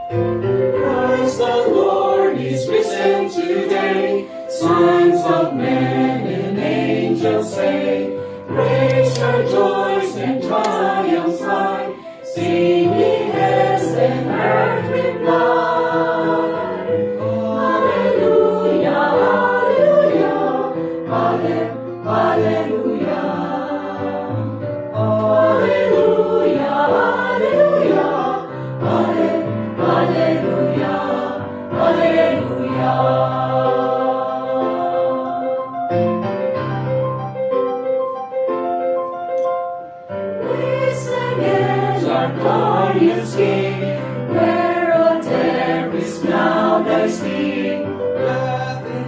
Christ the Lord is risen today. Sons of men and angels say, praise, rejoice, and triumph high. Sing ye heavens and earth reply. Hallelujah, hallelujah, hallelujah. Hallelujah, hallelujah, hallelujah, hallelujah. Our glorious King, where all there is now thy speak.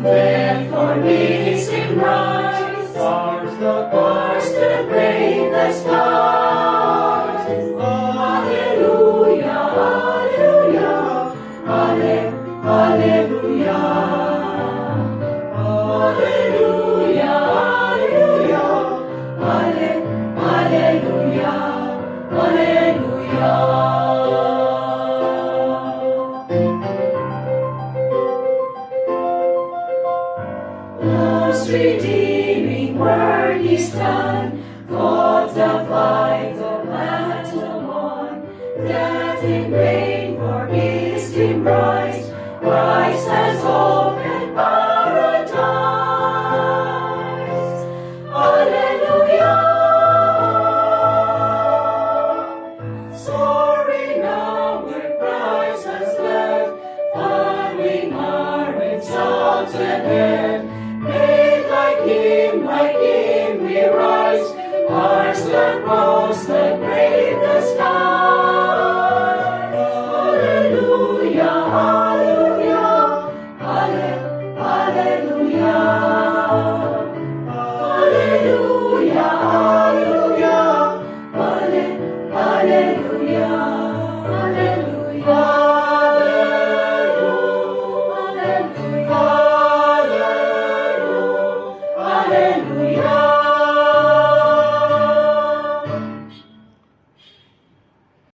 Death for me is in rise, bars the grave, the skies. Hallelujah, hallelujah, hallelujah, hallelujah, hallelujah, hallelujah. Hallelujah. Love's redeeming work is done, fought the fight, the battle won. Death in vain for peace Him rise. Christ has opened paradise. Hallelujah. Soaring now where Christ has led, following our exalted head. Made like Him we rise. Ours the cross, the grave, the sky. Hallelujah, hallelujah, hallelujah, hallelujah.